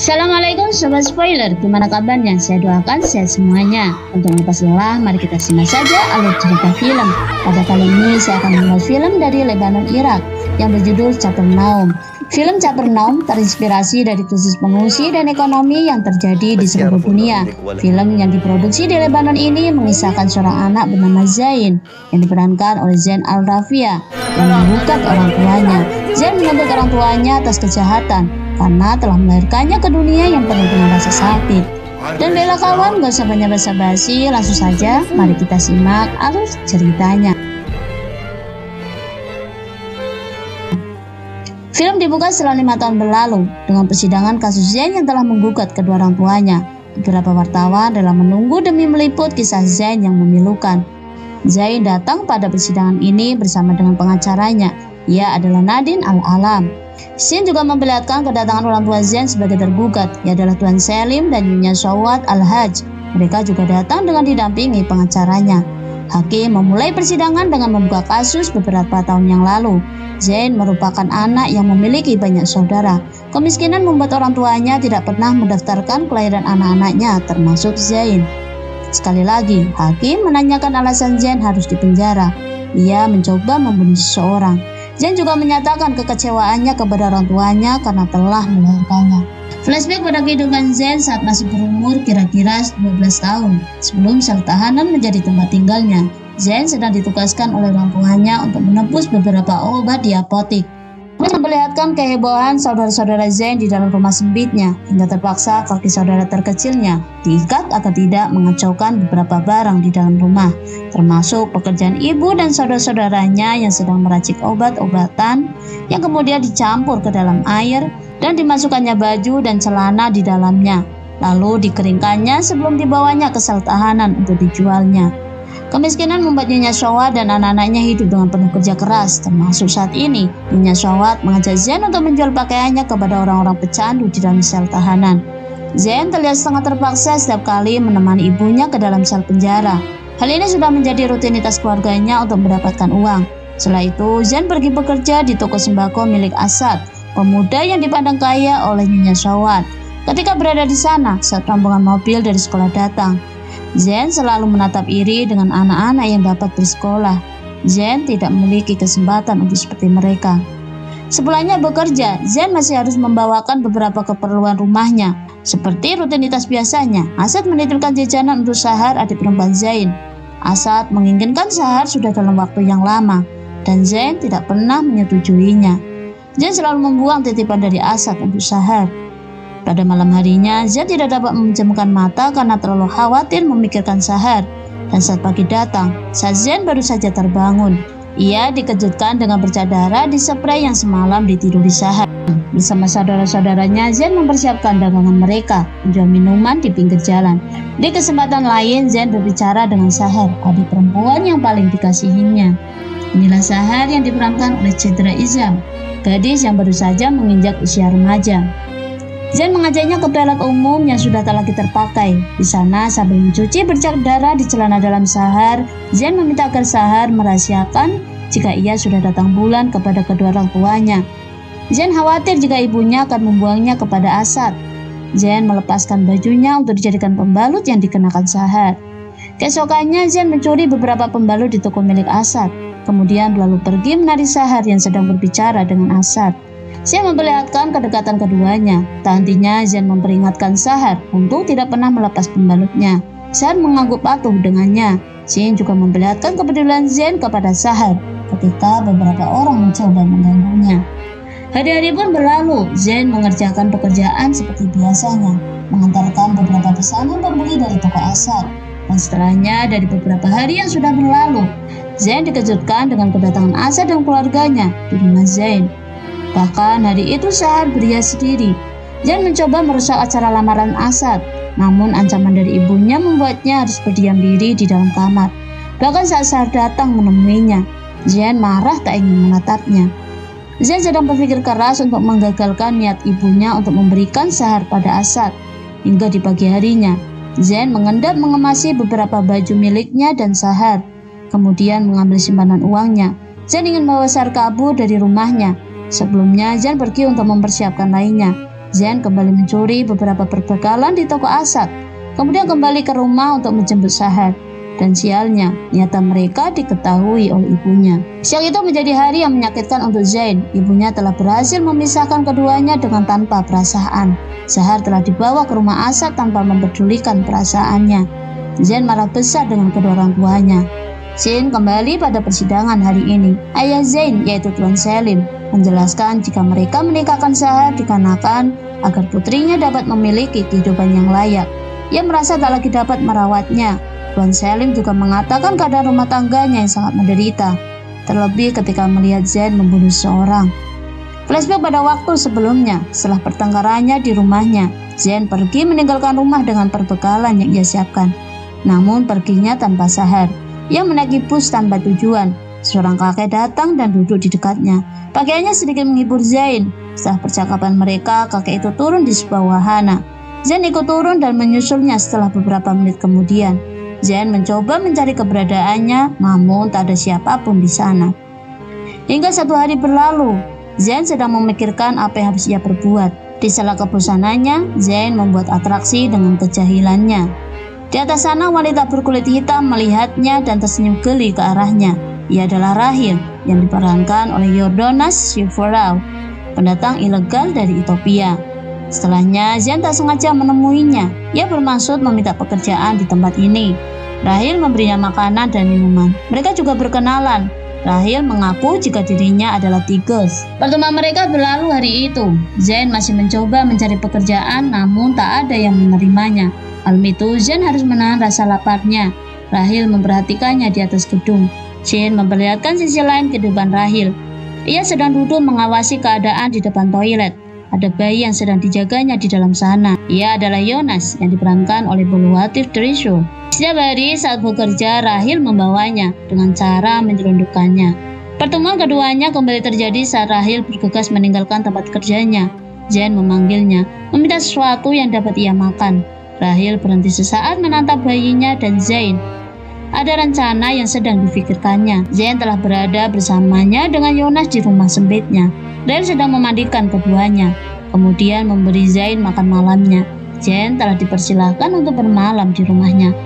Assalamualaikum Sobat Spoiler, gimana kabarnya? Saya doakan sehat semuanya. Untuk melepas lelah, mari kita simak saja alur cerita film. Pada kali ini saya akan membuat film dari Lebanon, Irak yang berjudul Capernaum. Film Capernaum terinspirasi dari krisis pengungsi dan ekonomi yang terjadi di seluruh dunia. Film yang diproduksi di Lebanon ini mengisahkan seorang anak bernama Zain yang diperankan oleh Zain Al-Rafia yang menggugat orang tuanya. Zain menuntut orang tuanya atas kejahatan karena telah melahirkannya ke dunia yang penuh dengan rasa sakit. Dan baiklah kawan, gak usah banyak basa-basi, langsung saja mari kita simak alur ceritanya. Film dibuka setelah 5 tahun berlalu dengan persidangan kasus Zain yang telah menggugat kedua orang tuanya. Beberapa wartawan rela menunggu demi meliput kisah Zain yang memilukan. Zain datang pada persidangan ini bersama dengan pengacaranya. Ia adalah Nadine Al-Alam. Scene juga memperlihatkan kedatangan orang tua Zain sebagai tergugat, yaitu Tuan Selim dan Nyonya Shawat Al-Hajj. Mereka juga datang dengan didampingi pengacaranya. Hakim memulai persidangan dengan membuka kasus beberapa tahun yang lalu. Zain merupakan anak yang memiliki banyak saudara. Kemiskinan membuat orang tuanya tidak pernah mendaftarkan kelahiran anak-anaknya, termasuk Zain. Sekali lagi, hakim menanyakan alasan Zain harus dipenjara. Ia mencoba membunuh seseorang. Zain juga menyatakan kekecewaannya kepada orang tuanya karena telah melahirkannya. Flashback pada kehidupan Zain saat masih berumur kira-kira 12 tahun. Sebelum sel tahanan menjadi tempat tinggalnya, Zain sedang ditugaskan oleh orang tuanya untuk menebus beberapa obat di apotik. Ini memperlihatkan kehebohan saudara-saudara Zain di dalam rumah sempitnya, hingga terpaksa kaki saudara terkecilnya diikat agar tidak mengacaukan beberapa barang di dalam rumah, termasuk pekerjaan ibu dan saudara-saudaranya yang sedang meracik obat-obatan yang kemudian dicampur ke dalam air dan dimasukkannya baju dan celana di dalamnya, lalu dikeringkannya sebelum dibawanya ke sel tahanan untuk dijualnya. Kemiskinan membuat Nyonya Shawat dan anak-anaknya hidup dengan penuh kerja keras, termasuk saat ini Nyonya Shawat mengajak Zain untuk menjual pakaiannya kepada orang-orang pecandu di dalam sel tahanan. Zain terlihat setengah terpaksa setiap kali menemani ibunya ke dalam sel penjara. Hal ini sudah menjadi rutinitas keluarganya untuk mendapatkan uang. Setelah itu, Zain pergi bekerja di toko sembako milik Asad, pemuda yang dipandang kaya oleh Nyonya Shawat. Ketika berada di sana, saat rombongan mobil dari sekolah datang, Zain selalu menatap iri dengan anak-anak yang dapat bersekolah. Zain tidak memiliki kesempatan untuk seperti mereka. Sepulangnya bekerja, Zain masih harus membawakan beberapa keperluan rumahnya. Seperti rutinitas biasanya, Asad menitipkan jajanan untuk Sahar, adik perempuan Zain. Asad menginginkan Sahar sudah dalam waktu yang lama, dan Zain tidak pernah menyetujuinya. Zain selalu membuang titipan dari Asad untuk Sahar. Pada malam harinya, Zain tidak dapat memejamkan mata karena terlalu khawatir memikirkan Sahar. Dan saat pagi datang, saat Zain baru saja terbangun, ia dikejutkan dengan bercak darah di spray yang semalam ditiduri Sahar. Bersama saudara-saudaranya, Zain mempersiapkan dagangan mereka, menjual minuman di pinggir jalan. Di kesempatan lain, Zain berbicara dengan Sahar, adik perempuan yang paling dikasihinya. Inilah Sahar yang diperankan oleh Chandra Izam, gadis yang baru saja menginjak usia remaja. Zain mengajaknya ke toilet umum yang sudah tak lagi terpakai. Di sana, sambil mencuci bercak darah di celana dalam Sahar, Zain meminta agar Sahar merahasiakan jika ia sudah datang bulan kepada kedua orang tuanya. Zain khawatir jika ibunya akan membuangnya kepada Asad. Zain melepaskan bajunya untuk dijadikan pembalut yang dikenakan Sahar. Keesokannya, Zain mencuri beberapa pembalut di toko milik Asad, kemudian lalu pergi menarik Sahar yang sedang berbicara dengan Asad. Zain memperlihatkan kedekatan keduanya. Tak hentinya Zain memperingatkan Sahar untuk tidak pernah melepas pembalutnya. Sahar mengangguk patuh dengannya. Zain juga memperlihatkan kepedulian Zain kepada Sahar ketika beberapa orang mencoba mengganggunya. Hari-hari pun berlalu. Zain mengerjakan pekerjaan seperti biasanya, mengantarkan beberapa pesanan pembeli dari toko Asad. Dan setelahnya, dari beberapa hari yang sudah berlalu, Zain dikejutkan dengan kedatangan Asad dan keluarganya di rumah Zain. Bahkan hari itu Sahar berhias sendiri. Zain mencoba merusak acara lamaran Asad, namun ancaman dari ibunya membuatnya harus berdiam diri di dalam kamar. Bahkan saat Sahar datang menemuinya, Zain marah tak ingin menatapnya. Zain sedang berpikir keras untuk menggagalkan niat ibunya untuk memberikan Sahar pada Asad. Hingga di pagi harinya, Zain mengendap mengemasi beberapa baju miliknya dan Sahar, kemudian mengambil simpanan uangnya. Zain ingin membawa Sahar kabur dari rumahnya. Sebelumnya, Zain pergi untuk mempersiapkan lainnya. Zain kembali mencuri beberapa perbekalan di toko Asad, kemudian kembali ke rumah untuk menjemput Sahar. Dan sialnya, nyata mereka diketahui oleh ibunya. Siang itu menjadi hari yang menyakitkan untuk Zain. Ibunya telah berhasil memisahkan keduanya dengan tanpa perasaan. Sahar telah dibawa ke rumah Asad tanpa mempedulikan perasaannya. Zain marah besar dengan kedua orang tuanya. Zain kembali pada persidangan hari ini. Ayah Zain, yaitu Tuan Selim, menjelaskan jika mereka menikahkan Sahar dikarenakan agar putrinya dapat memiliki kehidupan yang layak. Ia merasa tak lagi dapat merawatnya. Tuan Selim juga mengatakan keadaan rumah tangganya yang sangat menderita, terlebih ketika melihat Zain membunuh seseorang. Flashback pada waktu sebelumnya, setelah pertengkarannya di rumahnya, Zain pergi meninggalkan rumah dengan perbekalan yang ia siapkan. Namun perginya tanpa Sahar. Ia menaiki bus tanpa tujuan. Seorang kakek datang dan duduk di dekatnya. Pakaiannya sedikit menghibur Zain. Setelah percakapan mereka, kakek itu turun di sebuah wahana. Zain ikut turun dan menyusulnya setelah beberapa menit kemudian. Zain mencoba mencari keberadaannya, namun tak ada siapapun di sana. Hingga satu hari berlalu, Zain sedang memikirkan apa yang harus ia perbuat. Di sela kebosanannya, Zain membuat atraksi dengan kejahilannya. Di atas sana, wanita berkulit hitam melihatnya dan tersenyum geli ke arahnya. Ia adalah Rahil yang diperankan oleh Yordanos Shivorov, pendatang ilegal dari Ethiopia. Setelahnya, Zain tak sengaja menemuinya. Ia bermaksud meminta pekerjaan di tempat ini. Rahil memberinya makanan dan minuman. Mereka juga berkenalan. Rahil mengaku jika dirinya adalah Tigers. Pertemuan mereka berlalu hari itu. Zain masih mencoba mencari pekerjaan, namun tak ada yang menerimanya. Malam itu, Zain harus menahan rasa laparnya. Rahil memperhatikannya di atas gedung. Zain memperlihatkan sisi lain kehidupan Rahil. Ia sedang duduk mengawasi keadaan di depan toilet. Ada bayi yang sedang dijaganya di dalam sana. Ia adalah Yonas yang diperankan oleh Boluatif Trishul. Setiap hari saat bekerja, Rahil membawanya dengan cara menyelundupkannya. Pertemuan keduanya kembali terjadi saat Rahil bergegas meninggalkan tempat kerjanya. Zain memanggilnya, meminta sesuatu yang dapat ia makan. Rahil berhenti sesaat menatap bayinya dan Zain. Ada rencana yang sedang difikirkannya. Zain telah berada bersamanya dengan Yonas di rumah sempitnya. Rahil sedang memandikan keduanya, kemudian memberi Zain makan malamnya. Zain telah dipersilahkan untuk bermalam di rumahnya.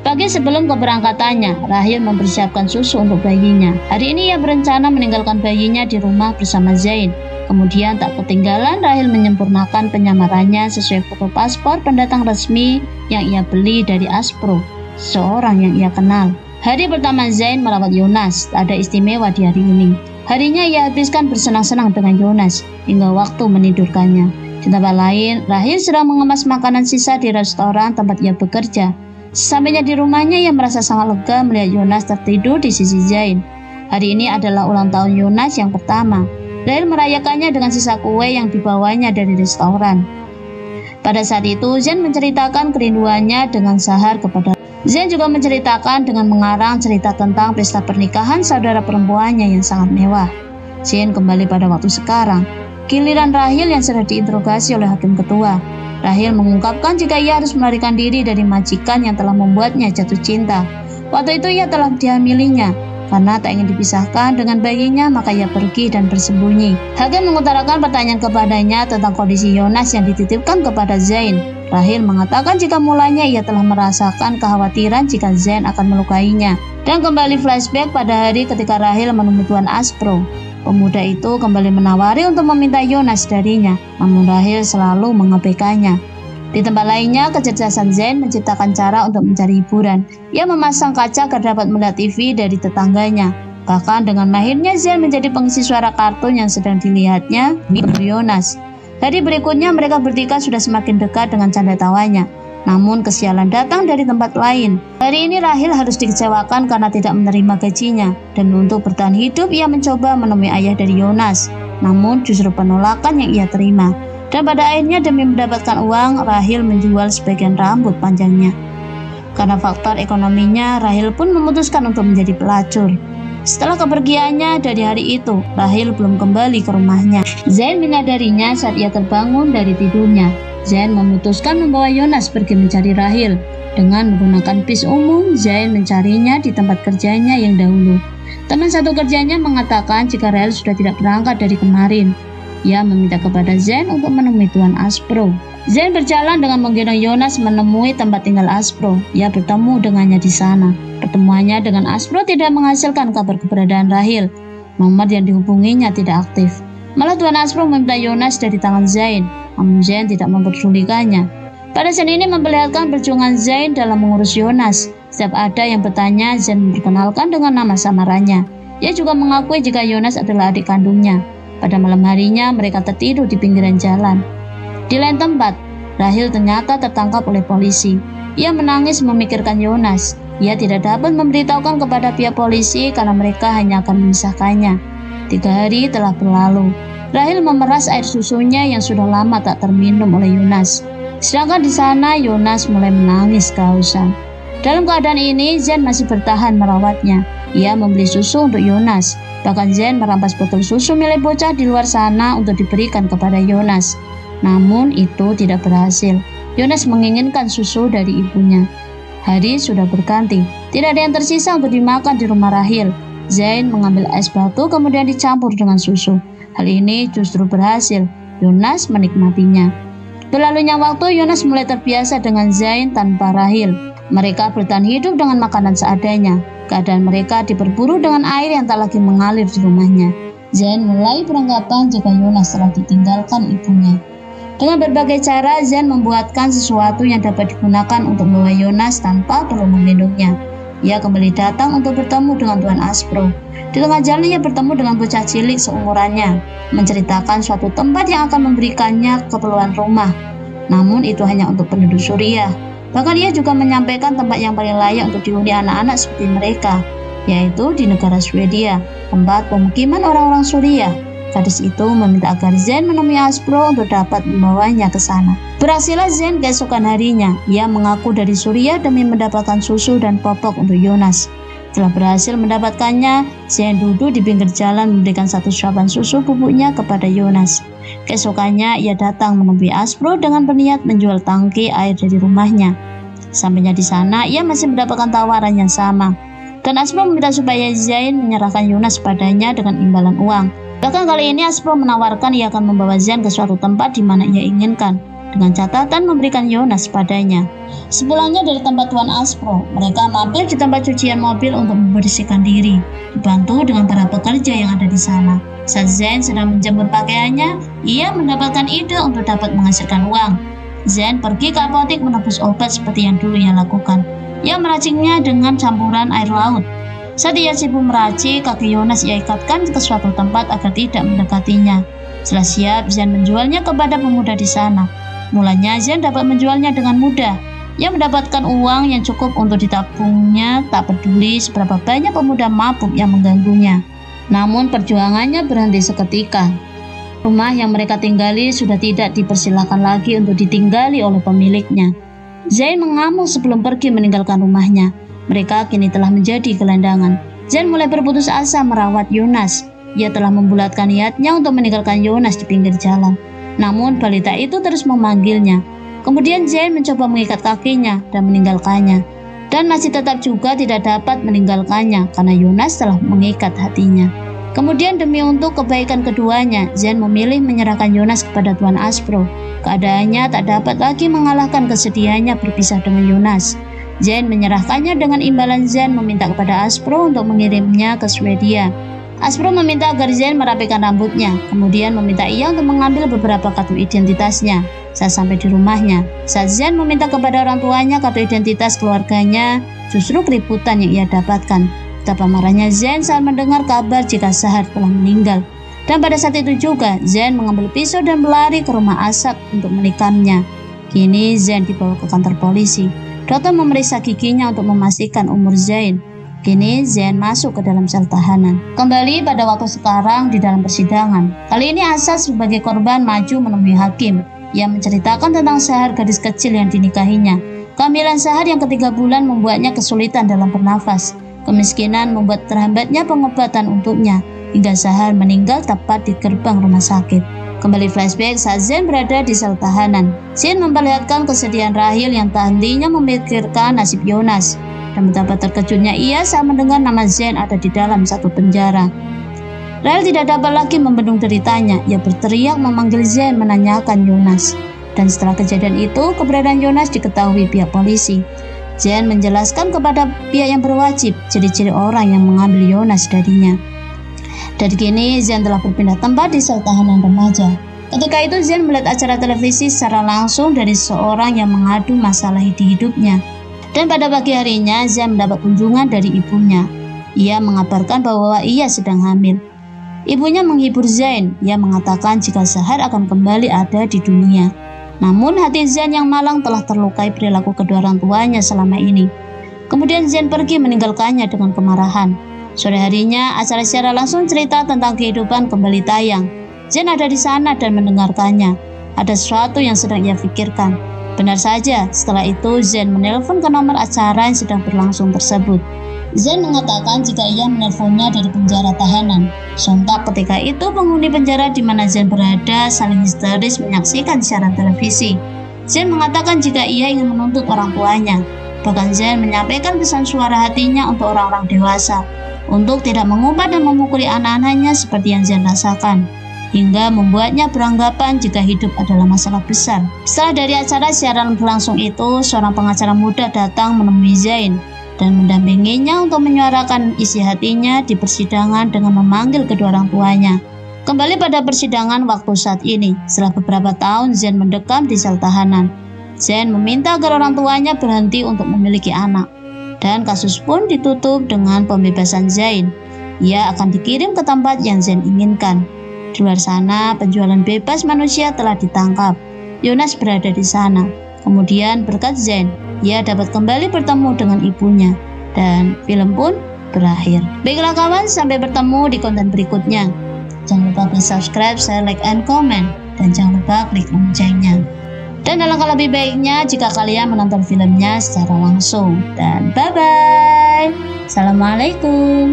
Pagi sebelum keberangkatannya, Rahil mempersiapkan susu untuk bayinya. Hari ini ia berencana meninggalkan bayinya di rumah bersama Zain. Kemudian tak ketinggalan, Rahil menyempurnakan penyamarannya sesuai foto paspor pendatang resmi yang ia beli dari Aspro, seorang yang ia kenal. Hari pertama Zain merawat Yonas, tak ada istimewa di hari ini. Harinya ia habiskan bersenang-senang dengan Yonas hingga waktu menidurkannya. Di tempat lain, Rahil sedang mengemas makanan sisa di restoran tempat ia bekerja. Sesampainya di rumahnya, ia merasa sangat lega melihat Yonas tertidur di sisi Zain. Hari ini adalah ulang tahun Yonas yang pertama. Rahil merayakannya dengan sisa kue yang dibawanya dari restoran. Pada saat itu, Zain menceritakan kerinduannya dengan Sahar kepada Zain juga menceritakan dengan mengarang cerita tentang pesta pernikahan saudara perempuannya yang sangat mewah. Zain kembali pada waktu sekarang. Giliran Rahil yang sedang diinterogasi oleh hakim ketua. Rahil mengungkapkan jika ia harus melarikan diri dari majikan yang telah membuatnya jatuh cinta. Waktu itu ia telah dihamilinya. Karena tak ingin dipisahkan dengan bayinya, maka ia pergi dan bersembunyi. Hakim mengutarakan pertanyaan kepadanya tentang kondisi Yonas yang dititipkan kepada Zain. Rahil mengatakan jika mulanya ia telah merasakan kekhawatiran jika Zain akan melukainya. Dan kembali flashback pada hari ketika Rahil menemui Tuan Aspro. Pemuda itu kembali menawari untuk meminta Yonas darinya, namun Rahil selalu mengabaikannya. Di tempat lainnya, kecerdasan Zain menciptakan cara untuk mencari hiburan. Ia memasang kaca agar dapat melihat TV dari tetangganya. Bahkan dengan mahirnya Zain menjadi pengisi suara kartun yang sedang dilihatnya di Yonas. Hari berikutnya mereka bertiga sudah semakin dekat dengan canda tawanya. Namun kesialan datang dari tempat lain. Hari ini Rahil harus dikecewakan karena tidak menerima gajinya. Dan untuk bertahan hidup ia mencoba menemui ayah dari Yonas. Namun justru penolakan yang ia terima. Dan pada akhirnya demi mendapatkan uang, Rahil menjual sebagian rambut panjangnya. Karena faktor ekonominya, Rahil pun memutuskan untuk menjadi pelacur. Setelah kepergiannya dari hari itu, Rahil belum kembali ke rumahnya. Zain menyadarinya saat ia terbangun dari tidurnya. Zain memutuskan membawa Yonas pergi mencari Rahil. Dengan menggunakan bis umum, Zain mencarinya di tempat kerjanya yang dahulu. Teman satu kerjanya mengatakan jika Rahel sudah tidak berangkat dari kemarin. Ia meminta kepada Zain untuk menemui Tuan Aspro. Zain berjalan dengan menggendong Yonas menemui tempat tinggal Aspro. Ia bertemu dengannya di sana. Pertemuannya dengan Aspro tidak menghasilkan kabar keberadaan Rahel. Nomor yang dihubunginya tidak aktif. Malah Tuan Aspro meminta Yonas dari tangan Zain, namun Zain tidak memperdulikannya. Pada saat ini memperlihatkan perjuangan Zain dalam mengurus Yonas. Setiap ada yang bertanya, Zain memperkenalkan dengan nama samarannya. Ia juga mengakui jika Yonas adalah adik kandungnya. Pada malam harinya mereka tertidur di pinggiran jalan. Di lain tempat, Rahel ternyata tertangkap oleh polisi. Ia menangis memikirkan Yonas. Ia tidak dapat memberitahukan kepada pihak polisi karena mereka hanya akan memisahkannya. 3 hari telah berlalu. Rahel memeras air susunya yang sudah lama tak terminum oleh Yonas. Sedangkan di sana Yonas mulai menangis kehausan. Dalam keadaan ini, Zain masih bertahan merawatnya. Ia membeli susu untuk Yonas. Bahkan Zain merampas botol susu milik bocah di luar sana untuk diberikan kepada Yonas. Namun itu tidak berhasil. Yonas menginginkan susu dari ibunya. Hari sudah berganti. Tidak ada yang tersisa untuk dimakan di rumah Rahel. Zain mengambil es batu kemudian dicampur dengan susu. Hal ini justru berhasil. Yonas menikmatinya. Berlalunya waktu, Yonas mulai terbiasa dengan Zain tanpa Rahel. Mereka bertahan hidup dengan makanan seadanya. Keadaan mereka diperburu dengan air yang tak lagi mengalir di rumahnya. Zain mulai beranggapan jika Yonas telah ditinggalkan ibunya. Dengan berbagai cara, Zain membuatkan sesuatu yang dapat digunakan untuk membawa Yonas tanpa perlu menggendongnya. Ia kembali datang untuk bertemu dengan Tuan Aspro. Di tengah jalan ia bertemu dengan bocah cilik seumurannya, menceritakan suatu tempat yang akan memberikannya keperluan rumah. Namun itu hanya untuk penduduk Suriah. Bahkan ia juga menyampaikan tempat yang paling layak untuk dihuni anak-anak seperti mereka, yaitu di negara Swedia, tempat pemukiman orang-orang Suriah. Gadis itu meminta agar Zain menemui Aspro untuk dapat membawanya ke sana. Berhasillah Zain keesokan harinya. Ia mengaku dari Suriah demi mendapatkan susu dan popok untuk Yonas. Setelah berhasil mendapatkannya, Zain duduk di pinggir jalan memberikan 1 suapan susu bubuknya kepada Yonas. Keesokannya ia datang menemui Aspro dengan berniat menjual tangki air dari rumahnya. Sampainya di sana, ia masih mendapatkan tawaran yang sama. Dan Aspro meminta supaya Zain menyerahkan Yonas padanya dengan imbalan uang. Bahkan kali ini Aspro menawarkan ia akan membawa Zain ke suatu tempat di mana ia inginkan, dengan catatan memberikan Yonas padanya. Sepulangnya dari tempat Tuan Aspro, mereka mampir di tempat cucian mobil untuk membersihkan diri, dibantu dengan para pekerja yang ada di sana. Saat Zain sedang menjemur pakaiannya, ia mendapatkan ide untuk dapat menghasilkan uang. Zain pergi ke apotek menebus obat seperti yang dulu ia lakukan. Ia meraciknya dengan campuran air laut. Saat ia sibuk meracik, kaki Yonas ia ikatkan ke suatu tempat agar tidak mendekatinya. Setelah siap, Zain menjualnya kepada pemuda di sana. Mulanya Zain dapat menjualnya dengan mudah. Ia mendapatkan uang yang cukup untuk ditabungnya, tak peduli seberapa banyak pemuda mabuk yang mengganggunya. Namun perjuangannya berhenti seketika. Rumah yang mereka tinggali sudah tidak dipersilakan lagi untuk ditinggali oleh pemiliknya. Zain mengamuk sebelum pergi meninggalkan rumahnya. Mereka kini telah menjadi gelandangan. Zain mulai berputus asa merawat Yonas. Ia telah membulatkan niatnya untuk meninggalkan Yonas di pinggir jalan. Namun balita itu terus memanggilnya. Kemudian Zain mencoba mengikat kakinya dan meninggalkannya. Dan masih tetap juga tidak dapat meninggalkannya karena Yonas telah mengikat hatinya. Kemudian demi untuk kebaikan keduanya, Zain memilih menyerahkan Yonas kepada Tuan Aspro. Keadaannya tak dapat lagi mengalahkan kesedihannya berpisah dengan Yonas. Zain menyerahkannya dengan imbalan. Zain meminta kepada Aspro untuk mengirimnya ke Swedia. Aspro meminta agar Zain merapikan rambutnya, kemudian meminta ia untuk mengambil beberapa kartu identitasnya. Saat sampai di rumahnya, saat Zain meminta kepada orang tuanya kartu identitas keluarganya, justru keributan yang ia dapatkan. Betapa marahnya Zain saat mendengar kabar jika Sahar telah meninggal. Dan pada saat itu juga, Zain mengambil pisau dan berlari ke rumah Asad untuk menikamnya. Kini Zain dibawa ke kantor polisi. Dokter memeriksa giginya untuk memastikan umur Zain. Kini Zain masuk ke dalam sel tahanan. Kembali pada waktu sekarang di dalam persidangan. Kali ini Asad sebagai korban maju menemui hakim. Ia menceritakan tentang Sahar, gadis kecil yang dinikahinya. Kehamilan Sahar yang ke-3 bulan membuatnya kesulitan dalam bernafas. Kemiskinan membuat terhambatnya pengobatan untuknya, hingga Sahar meninggal tepat di gerbang rumah sakit. Kembali flashback saat Zain berada di sel tahanan. Zain memperlihatkan kesedihan Rahel yang tak hentinya memikirkan nasib Yonas. dan betapa terkejutnya ia saat mendengar nama Zain ada di dalam satu penjara. Rahel tidak dapat lagi membendung deritanya. Ia berteriak memanggil Zain menanyakan Yonas. Dan setelah kejadian itu, keberadaan Yonas diketahui pihak polisi. Zain menjelaskan kepada pihak yang berwajib ciri-ciri orang yang mengambil Yonas darinya. Dari kini, Zain telah berpindah tempat di sel tahanan remaja. Ketika itu, Zain melihat acara televisi secara langsung dari seorang yang mengadu masalah di hidupnya. Dan pada pagi harinya, Zain mendapat kunjungan dari ibunya. Ia mengabarkan bahwa ia sedang hamil. Ibunya menghibur Zain. Ia mengatakan jika Zahar akan kembali ada di dunia. Namun hati Zain yang malang telah terlukai perilaku kedua orang tuanya selama ini. Kemudian Zain pergi meninggalkannya dengan kemarahan. Sore harinya, acara secara langsung cerita tentang kehidupan kembali tayang. Zain ada di sana dan mendengarkannya. Ada sesuatu yang sedang ia pikirkan. Benar saja, setelah itu Zain menelpon ke nomor acara yang sedang berlangsung tersebut. Zain mengatakan jika ia menelponnya dari penjara tahanan. Sontak ketika itu penghuni penjara di mana Zain berada saling histeris menyaksikan siaran televisi. Zain mengatakan jika ia ingin menuntut orang tuanya. Bahkan Zain menyampaikan pesan suara hatinya untuk orang-orang dewasa, untuk tidak mengumpat dan memukuli anak-anaknya seperti yang Zain rasakan, hingga membuatnya beranggapan jika hidup adalah masalah besar. Setelah dari acara siaran berlangsung itu, seorang pengacara muda datang menemui Zain dan mendampinginya untuk menyuarakan isi hatinya di persidangan dengan memanggil kedua orang tuanya. Kembali pada persidangan waktu saat ini, setelah beberapa tahun Zain mendekam di sel tahanan. Zain meminta agar orang tuanya berhenti untuk memiliki anak, dan kasus pun ditutup dengan pembebasan Zain. Ia akan dikirim ke tempat yang Zain inginkan. Di luar sana, penjualan bebas manusia telah ditangkap. Yonas berada di sana. Kemudian berkat Zain, ia dapat kembali bertemu dengan ibunya. Dan film pun berakhir. Baiklah kawan, sampai bertemu di konten berikutnya. Jangan lupa klik subscribe, share, like, and comment. Dan jangan lupa klik loncengnya. Dan alangkah lebih baiknya jika kalian menonton filmnya secara langsung. Dan bye-bye. Assalamualaikum.